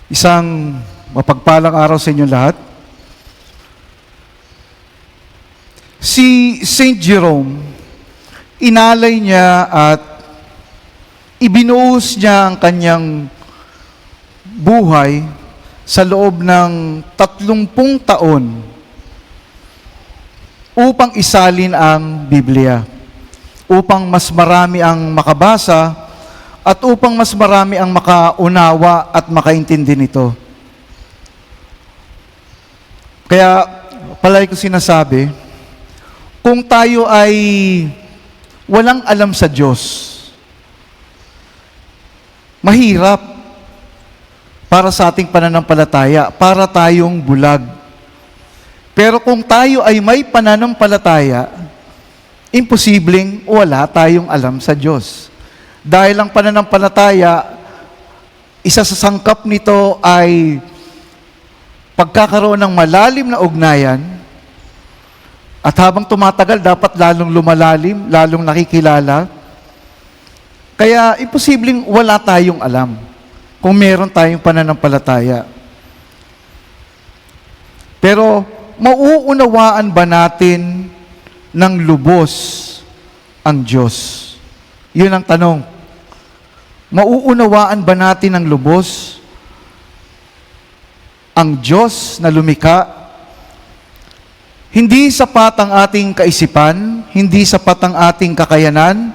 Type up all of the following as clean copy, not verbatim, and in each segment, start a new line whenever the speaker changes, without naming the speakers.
Isang mapagpalang araw sa inyo lahat. Si Saint Jerome, inalay niya at ibinuhos niya ang kanyang buhay sa loob ng 30 taon upang isalin ang Biblia, upang mas marami ang makabasa at upang mas marami ang makaunawa at makaintindi nito. Kaya palagi ko sinasabi, kung tayo ay walang alam sa Diyos, mahirap para sa ating pananampalataya, para tayong bulag. Pero kung tayo ay may pananampalataya, imposibleng wala tayong alam sa Diyos. Dahil ang pananampalataya, isa sa sangkap nito ay pagkakaroon ng malalim na ugnayan, at habang tumatagal, dapat lalong lumalalim, lalong nakikilala. Kaya imposibleng wala tayong alam kung meron tayong pananampalataya. Pero mauunawaan ba natin ng lubos ang Diyos? Yun ang tanong. Mauunawaan ba natin ng lubos ang Diyos na lumikha? Hindi sapat ang ating kaisipan, hindi sapat ang ating kakayanan,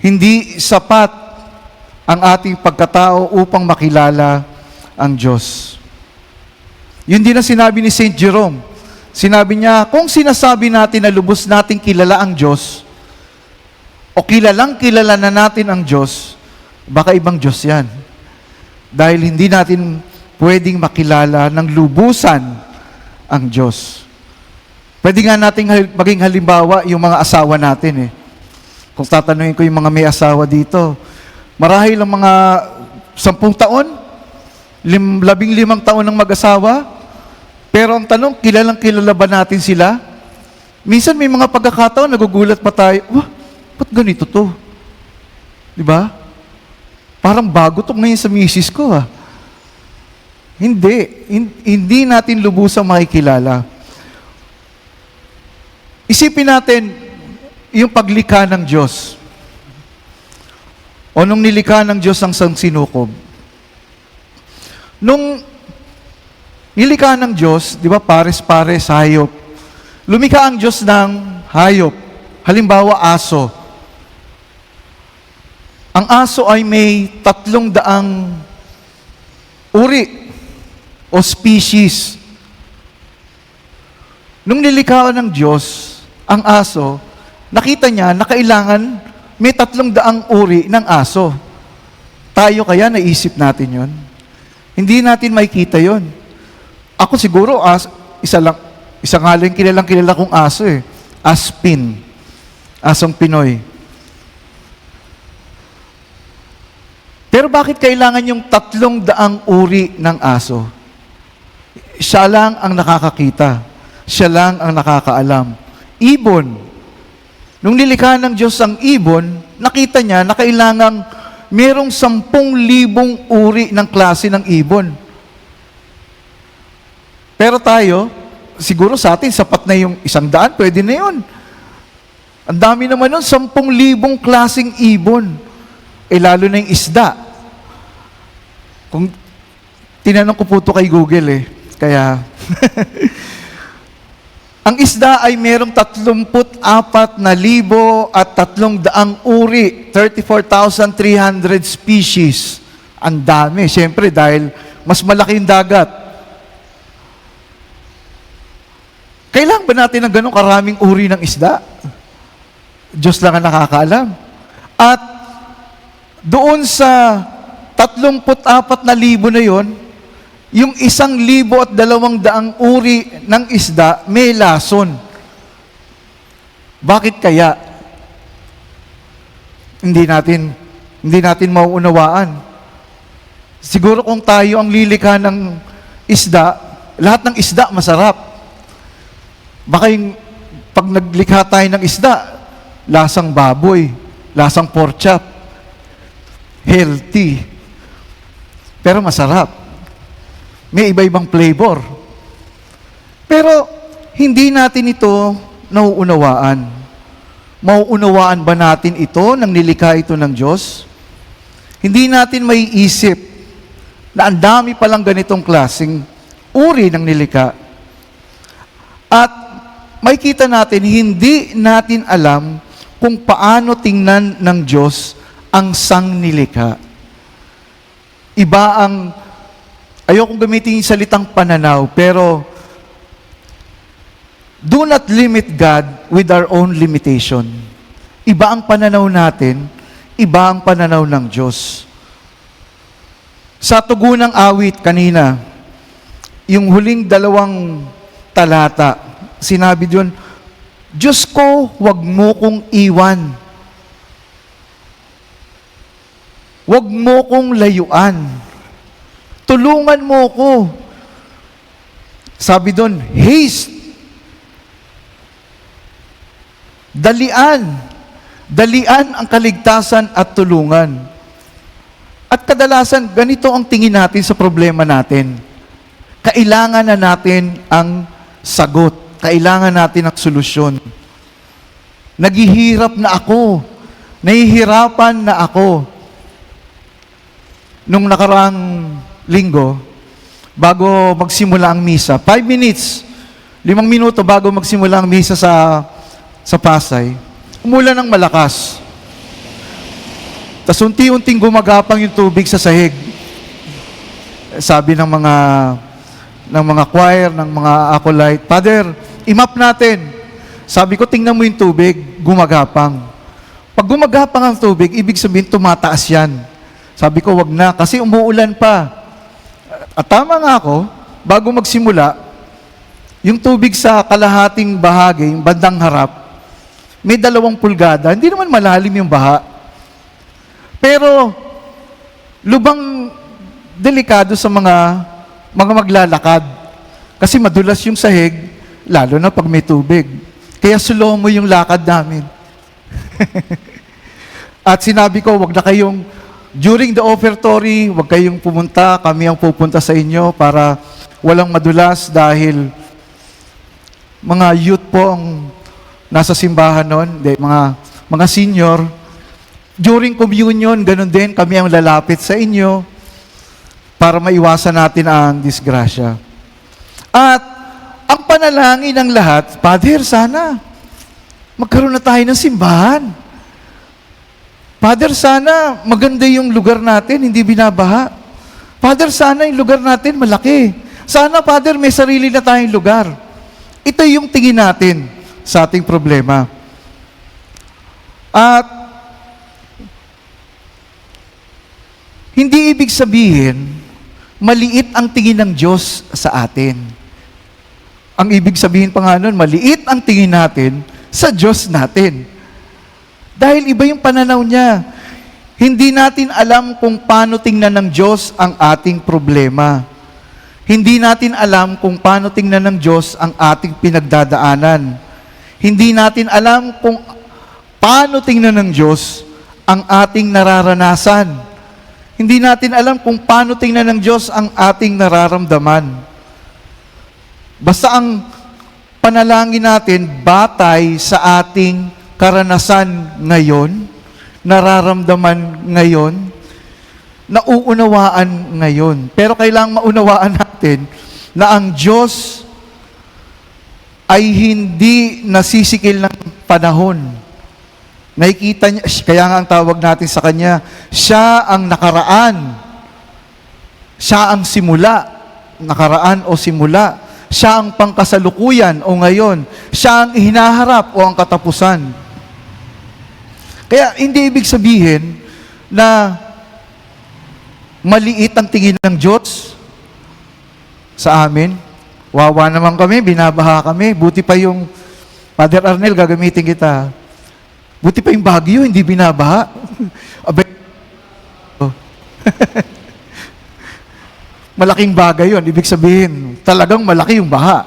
hindi sapat ang ating pagkatao upang makilala ang Diyos. Yun din ang sinabi ni Saint Jerome. Sinabi niya, kung sinasabi natin na lubos nating kilala ang Diyos, o kilalang kilala na natin ang Diyos, baka ibang Diyos yan. Dahil hindi natin pwedeng makilala ng lubusan ang Diyos. Pwede nga nating maging halimbawa yung mga asawa natin eh. Kung tatanungin ko yung mga may asawa dito, marahil ang mga 10 taon, 15 taon ng mag-asawa, pero ang tanong, kilalang kilala ba natin sila? Minsan may mga pagkakataon, nagugulat pa tayo, ba't ganito to? Diba? Parang bago to ngayon sa misis ko Hindi natin lubusang makikilala. Isipin natin yung paglikha ng Diyos. O nung nilikha ng Diyos ang sangsinukob. Nung nilikha ng Diyos, di ba, pares-pares, hayop. Lumikha ang Diyos ng hayop. Halimbawa, aso. Ang aso ay may 300 uri o species. Nung nilikha ng Diyos ang aso, nakita niya na kailangan may 300 uri ng aso. Tayo kaya naisip natin yon? Hindi natin makikita yon. Ako siguro, isa nga lang kilalang-kilala kong aso eh. Aspin. Asong Pinoy. Pero bakit kailangan yung 300 uri ng aso? Siya lang ang nakakakita. Siya lang ang nakakaalam. Ibon. Nung nilikha ng Diyos ang ibon, nakita niya na kailangang merong 10,000 uri ng klase ng ibon. Pero tayo, siguro sa atin, sapat na yung 100, pwede na yun. Ang dami naman nun, 10,000 klaseng ibon. Lalo na yung isda. Kung tinanong ko po ito kay Google kaya ang isda ay merong 34,300 uri, 34,300 species. Ang dami, siyempre dahil mas malaki yung dagat. Kailangan ba natin ng ganong karaming uri ng isda? Diyos lang ang nakakaalam. At doon sa 34,000 na yon, yung 1,200 uri ng isda may lason. Bakit kaya? Hindi natin mauunawaan. Siguro kung tayo ang lilikha ng isda, lahat ng isda masarap. Baka yung pag naglikha tayo ng isda, lasang baboy, lasang pork chop, healthy, pero masarap. May iba-ibang flavor. Pero hindi natin ito nauunawaan. Mauunawaan ba natin ito nang nilikha ito ng Diyos? Hindi natin maiisip na ang dami palang ganitong klaseng uri ng nilikha. At makikita natin, hindi natin alam kung paano tingnan ng Diyos ang sangnilikha. Iba ang, ayokong gamitin yung salitang pananaw, pero do not limit God with our own limitation. Iba ang pananaw natin, iba ang pananaw ng Diyos. Sa tugunang awit kanina, yung huling 2 talata, sinabi doon, Diyos ko, wag mo kong iwan. Wag mo kong layuan. Tulungan mo ko. Sabi doon, haste. Dalian. Dalian ang kaligtasan at tulungan. At kadalasan, ganito ang tingin natin sa problema natin. Kailangan na natin ang sagot. Kailangan natin ang solusyon. Naghihirap na ako. Nahihirapan na ako. Nung nakaraang linggo, bago magsimula ang misa, 5 minutes, 5 minuto bago magsimula ang misa sa Pasay, umulan ng malakas. Tas unti-unting gumagapang yung tubig sa sahig. Sabi ng mga choir, ng mga acolyte, Father, imap natin. Sabi ko, tingnan mo yung tubig, gumagapang. Pag gumagapang ang tubig, ibig sabihin tumataas yan. Sabi ko, wag na, kasi umuulan pa. At tama nga ako, bago magsimula, yung tubig sa kalahating bahagi, yung bandang harap, may 2 pulgada, hindi naman malalim yung baha. Pero, lubang delikado sa mga maglalakad. Kasi madulas yung sahig, lalo na pag may tubig. Kaya slow mo yung lakad namin. At sinabi ko, wag na kayong, during the offertory, wag kayong pumunta, kami ang pupunta sa inyo para walang madulas dahil mga youth po ang nasa simbahan noon, mga senior. During communion, ganun din, kami ang lalapit sa inyo para maiwasan natin ang disgrasya. At ang panalangin ng lahat, Father, sana magkaroon na tayo ng simbahan. Father, sana maganda yung lugar natin, hindi binabaha. Father, sana yung lugar natin malaki. Sana, Father, may sarili na tayong lugar. Ito yung tingin natin sa ating problema. At hindi ibig sabihin, maliit ang tingin ng Diyos sa atin. Ang ibig sabihin pa nga nun, maliit ang tingin natin sa Diyos natin. Dahil iba yung pananaw niya. Hindi natin alam kung paano tingnan ng Diyos ang ating problema. Hindi natin alam kung paano tingnan ng Diyos ang ating pinagdadaanan. Hindi natin alam kung paano tingnan ng Diyos ang ating nararanasan. Hindi natin alam kung paano tingnan ng Diyos ang ating nararamdaman. Basta ang panalangin natin batay sa ating karanasan ngayon, nararamdaman ngayon, nauunawaan ngayon. Pero kailangang maunawaan natin na ang Diyos ay hindi nasisikil ng panahon. Nakikita niya, kaya nga ang tawag natin sa Kanya, siya ang nakaraan. Siya ang simula, nakaraan o simula. Siya ang pangkasalukuyan o ngayon. Siya ang hinaharap o ang katapusan. Kaya hindi ibig sabihin na maliit ang tingin ng Diyos sa amin. Wawa naman kami, binabaha kami. Buti pa yung, Father Arnel, gagamitin kita. Buti pa yung Baguio, hindi binabaha. Abay, malaking bagay yun. Ibig sabihin, talagang malaki yung baha.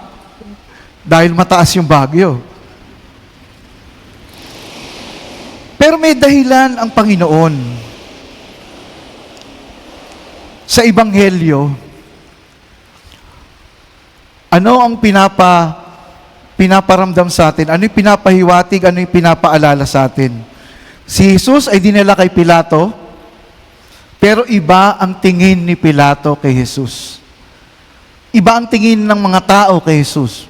Dahil mataas yung Baguio. Pero may dahilan ang Panginoon. Sa Ebanghelyo, Ano ang pinaparamdam sa atin? Ano yung pinapahiwatig? Ano yung pinapaalala sa atin? Si Jesus ay dinala kay Pilato, pero iba ang tingin ni Pilato kay Jesus. Iba ang tingin ng mga tao kay Jesus.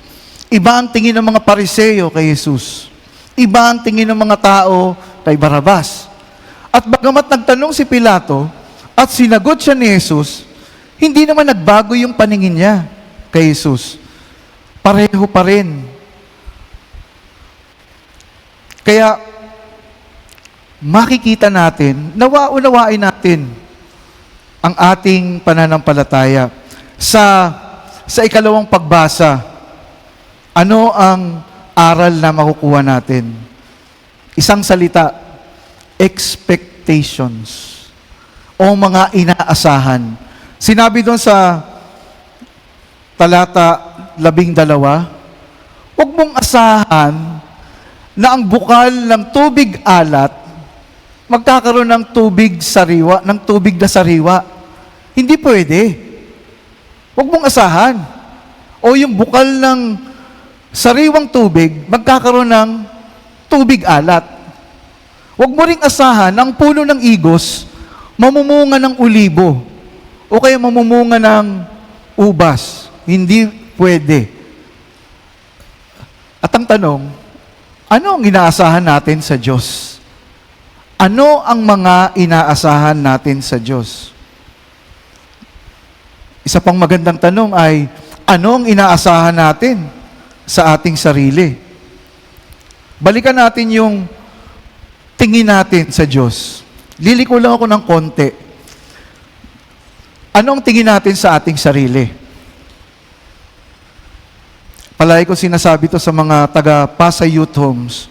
Iba ang tingin ng mga Pariseo kay Jesus. Iba ang tingin ng mga tao kay Barrabas. At bagamat nagtanong si Pilato at sinagot siya ni Jesus, hindi naman nagbago yung paningin niya kay Jesus. Pareho pa rin. Kaya, makikita natin, unawain natin ang ating pananampalataya. Sa ikalawang pagbasa, ano ang aral na makukuha natin? Isang salita, expectations o mga inaasahan. Sinabi doon sa talata 12, huwag mong asahan na ang bukal ng tubig alat magkakaroon ng tubig na sariwa. Hindi pwede. Huwag mong asahan. O yung bukal ng sariwang tubig, magkakaroon ng tubig alat. Huwag mo ring asahan na ang puno ng igos, mamumunga ng ulibo, o kaya mamumunga ng ubas. Hindi pwede. At ang tanong, ano ang inaasahan natin sa Diyos? Ano ang mga inaasahan natin sa Diyos? Isa pang magandang tanong ay, ano ang inaasahan natin sa ating sarili? Balikan natin yung tingin natin sa Diyos. Liliko lang ako ng konti. Ano ang tingin natin sa ating sarili? Palagi ko sinasabi to sa mga taga-Pasay Youth Homes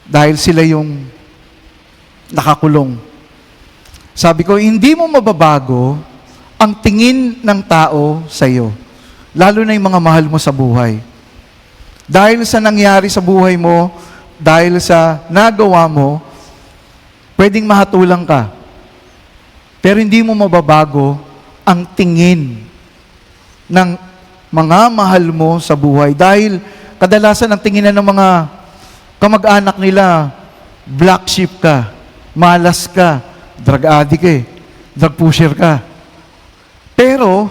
dahil sila yung nakakulong. Sabi ko, hindi mo mababago ang tingin ng tao sa iyo, lalo na yung mga mahal mo sa buhay. Dahil sa nangyari sa buhay mo, dahil sa nagawa mo, pwedeng mahatulang ka. Pero hindi mo mababago ang tingin ng mga mahal mo sa buhay. Dahil kadalasan ang tinginan ng mga kamag-anak nila, black sheep ka, malas ka, drug addict drug pusher ka. Pero,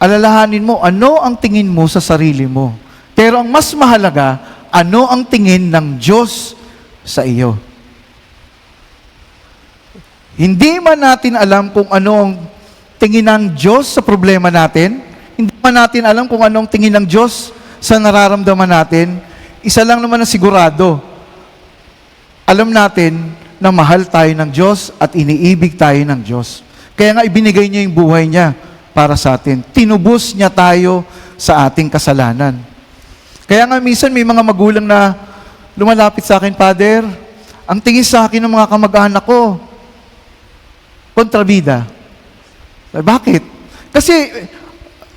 alalahanin mo, ano ang tingin mo sa sarili mo? Pero ang mas mahalaga, ano ang tingin ng Diyos sa iyo? Hindi man natin alam kung ano ang tingin ng Diyos sa problema natin, hindi man natin alam kung ano ang tingin ng Diyos sa nararamdaman natin, isa lang naman ang sigurado. Alam natin na mahal tayo ng Diyos at iniibig tayo ng Diyos. Kaya nga ibinigay niya yung buhay niya para sa atin. Tinubos niya tayo sa ating kasalanan. Kaya nga minsan may mga magulang na lumalapit sa akin, Father, ang tingin sa akin ng mga kamag-anak ko, kontrabida. Bakit? Kasi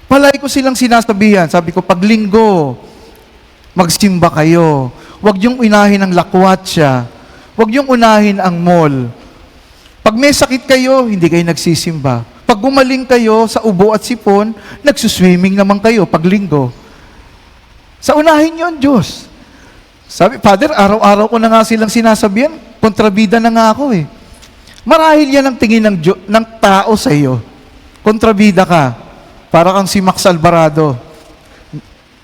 palagi ko silang sinasabihan. Sabi ko, pag linggo, magsimba kayo. Huwag yung unahin ang lakwatsa. Huwag yung unahin ang mall. Pag may sakit kayo, hindi kayo nagsisimba. Pag gumaling kayo sa ubo at sipon, nagsuswimming naman kayo pag linggo. Sa unahin yun, Diyos. Sabi, Father, araw-araw ko na nga silang sinasabihan, kontrabida na nga ako eh. Marahil yan ang tingin ng tao sa iyo. Kontrabida ka. Para kang si Max Alvarado.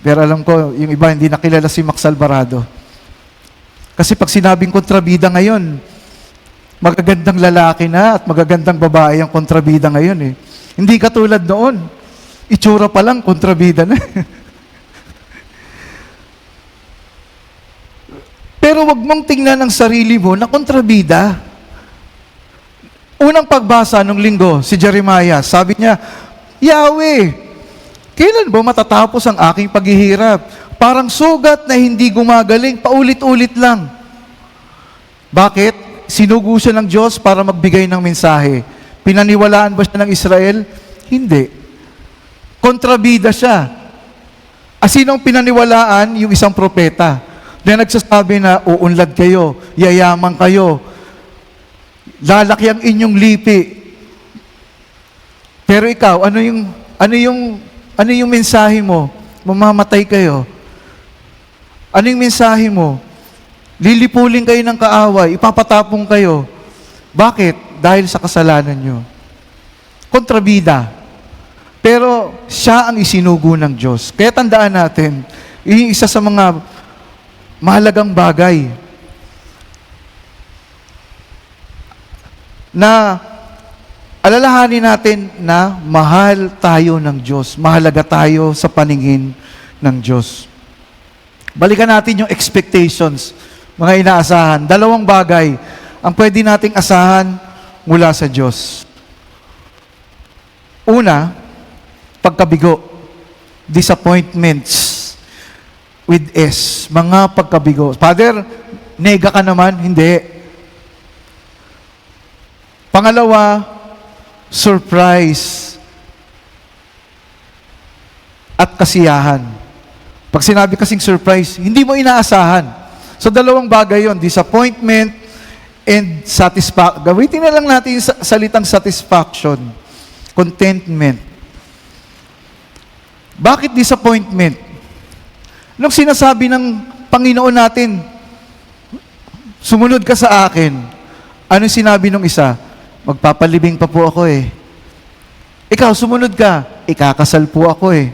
Pero alam ko, yung iba hindi nakilala si Max Alvarado. Kasi pag sinabing kontrabida ngayon, magagandang lalaki na at magagandang babae ang kontrabida ngayon eh. Hindi katulad noon. Itsura pa lang, kontrabida na. Pero wag mong tingnan ang sarili mo na kontrabida. Unang pagbasa nung linggo, si Jeremiah, sabi niya, Yahweh, kailan ba matatapos ang aking paghihirap? Parang sugat na hindi gumagaling, paulit-ulit lang. Bakit? Sinugo siya ng Diyos para magbigay ng mensahe. Pinaniwalaan ba siya ng Israel? Hindi. Kontrabida siya. Sinong pinaniwalaan? Yung isang propeta na nagsasabi na uunlad kayo, yayaman kayo, lalaki ang inyong lipi. Pero ikaw, ano Ano yung mensahe mo? Mamamatay kayo. Ano yung mensahe mo? Lilipulin kayo ng kaaway, ipapatapong kayo. Bakit? Dahil sa kasalanan nyo. Kontrabida. Pero siya ang isinugo ng Diyos. Kaya tandaan natin, yung isa sa mga mahalagang bagay na alalahanin natin na mahal tayo ng Diyos. Mahalaga tayo sa paningin ng Diyos. Balikan natin yung expectations, mga inaasahan. Dalawang bagay ang pwede nating asahan mula sa Diyos. Una, pagkabigo. Disappointments with S. Mga pagkabigo. Father, nega ka naman? Hindi. Pangalawa, surprise at kasiyahan. Pag sinabi kasing surprise, hindi mo inaasahan. So dalawang bagay yon, disappointment and satisfaction. Gamitin na lang natin yung salitang satisfaction, contentment. Bakit disappointment? Nung sinasabi ng Panginoon natin, sumunod ka sa akin, anong sinabi nung isa? Magpapalibing pa po ako eh. Ikaw, sumunod ka, ikakasal po ako eh.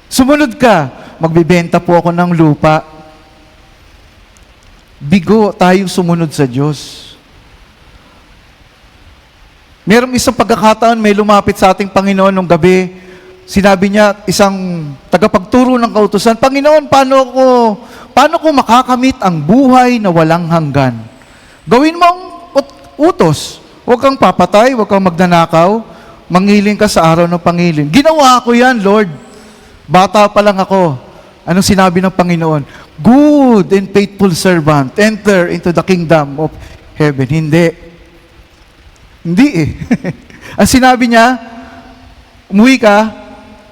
Sumunod ka, magbibenta po ako ng lupa. Bigo tayong sumunod sa Diyos. Merong isang pagkakataon, may lumapit sa ating Panginoon nung gabi. Sinabi niya, isang tagapagturo ng kautusan, Panginoon, paano ko makakamit ang buhay na walang hanggan? Gawin mo ang utos. Huwag kang papatay, huwag kang magnanakaw, mangiling ka sa araw ng pangiling. Ginawa ko yan, Lord. Bata pa lang ako. Anong sinabi ng Panginoon? Good and faithful servant, enter into the kingdom of heaven. Hindi. Hindi eh. Ang sinabi niya, umuwi ka,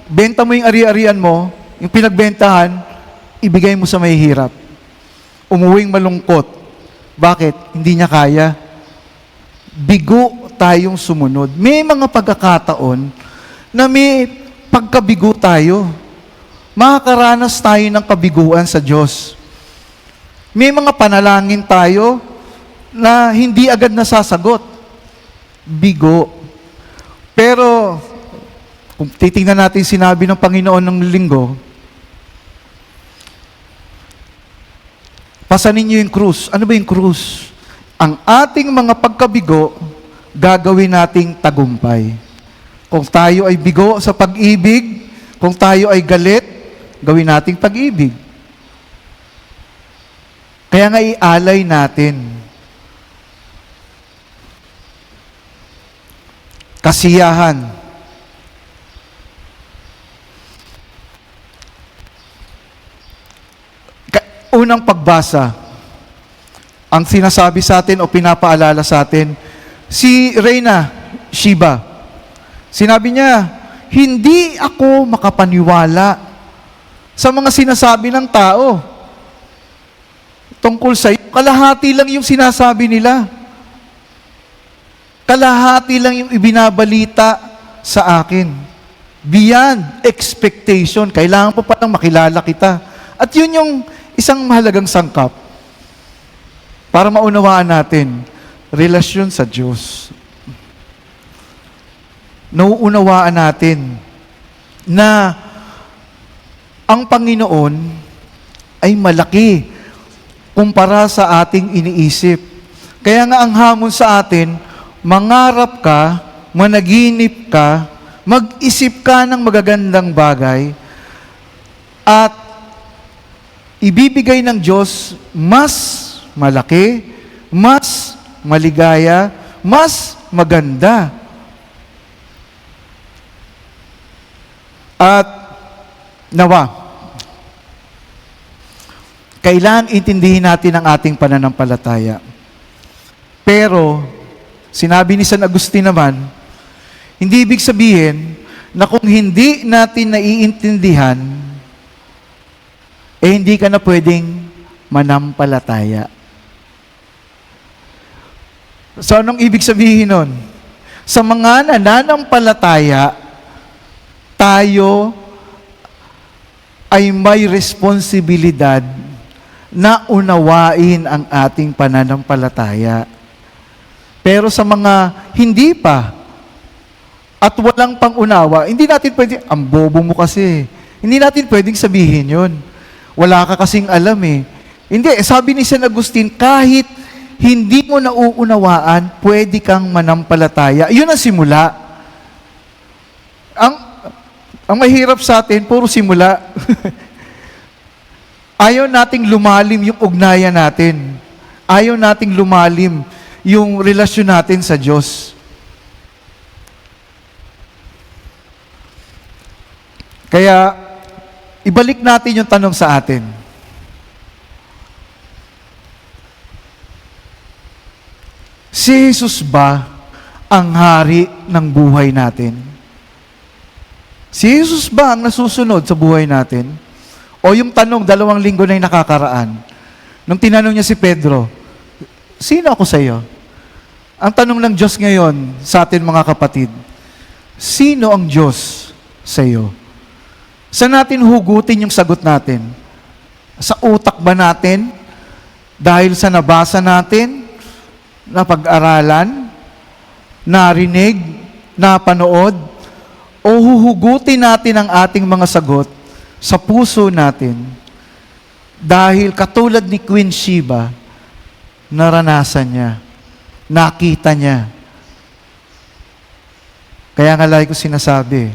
benta mo yung ari-arian mo, yung pinagbentahan, ibigay mo sa may hirap. Umuwing malungkot. Bakit? Hindi niya kaya. Bigo tayong sumunod. May mga pagkakataon na may pagkabigo tayo. Makakaranas tayo ng kabiguan sa Diyos. May mga panalangin tayo na hindi agad nasasagot. Bigo. Pero, kung titingnan natin sinabi ng Panginoon ng linggo, pasanin niyo yung krus. Ano ba yung krus? Ang ating mga pagkabigo, gagawin nating tagumpay. Kung tayo ay bigo sa pag-ibig, kung tayo ay galit, gawin nating pag-ibig. Kaya nga ialay natin. Kasiyahan. Unang pagbasa, ang sinasabi sa atin o pinapaalala sa atin, si Reyna Sheba, sinabi niya, hindi ako makapaniwala sa mga sinasabi ng tao tungkol sa iyo. Kalahati lang yung sinasabi nila. Kalahati lang yung ibinabalita sa akin. Beyond expectation. Kailangan pa palang makilala kita. At yun yung isang mahalagang sangkap para maunawaan natin, relasyon sa Diyos. Nauunawaan natin na ang Panginoon ay malaki kumpara sa ating iniisip. Kaya nga ang hamon sa atin, mangarap ka, managinip ka, mag-isip ka ng magagandang bagay, at ibibigay ng Diyos mas malaki, mas maligaya, mas maganda. At nawa, kailangan intindihin natin ang ating pananampalataya. Pero, sinabi ni San Agustin naman, hindi ibig sabihin na kung hindi natin naiintindihan, hindi ka na pwedeng manampalataya. So, anong ibig sabihin nun? Sa mga nananampalataya, tayo ay may responsibilidad na unawain ang ating pananampalataya. Pero sa mga hindi pa at walang pang-unawa, hindi natin pwede, ang bobo mo kasi. Hindi natin pwedeng sabihin yun. Wala ka kasing alam eh. Hindi, sabi ni San Agustin, kahit hindi mo nauunawaan, pwede kang manampalataya. Yun ang simula. Ang mahirap sa atin, puro simula. Ayaw nating lumalim yung ugnayan natin. Ayaw nating lumalim yung relasyon natin sa Diyos. Kaya, ibalik natin yung tanong sa atin. Si Jesus ba ang hari ng buhay natin? Si Jesus ba ang nasusunod sa buhay natin? O yung tanong, 2 linggo na yung nakakaraan, nung tinanong niya si Pedro, sino ako sa iyo? Ang tanong ng Diyos ngayon sa atin mga kapatid, sino ang Diyos sa iyo? Saan natin hugutin yung sagot natin? Sa utak ba natin? Dahil sa nabasa natin, napag-aralan, narinig, napanood, o huhugutin natin ang ating mga sagot sa puso natin dahil katulad ni Queen Sheba, naranasan niya, nakita niya. Kaya nga lagi ko sinasabi,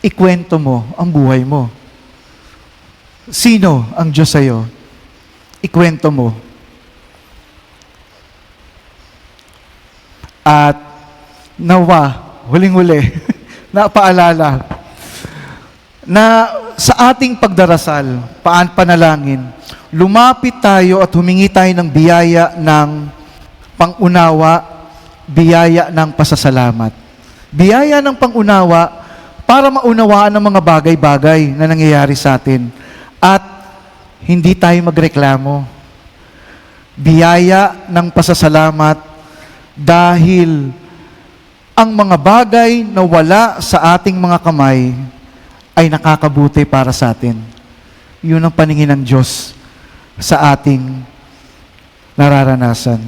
ikwento mo ang buhay mo. Sino ang Diyos sa'yo? Ikwento mo. At nawa, huling-huli, napaalala, na sa ating pagdarasal, panalangin, lumapit tayo at humingi tayo ng biyaya ng pang-unawa, biyaya ng pasasalamat. Biyaya ng pang-unawa para maunawaan ang mga bagay-bagay na nangyayari sa atin at hindi tayo magreklamo. Biyaya ng pasasalamat dahil ang mga bagay na wala sa ating mga kamay ay nakakabuti para sa atin. Yun ang paningin ng Diyos sa ating nararanasan.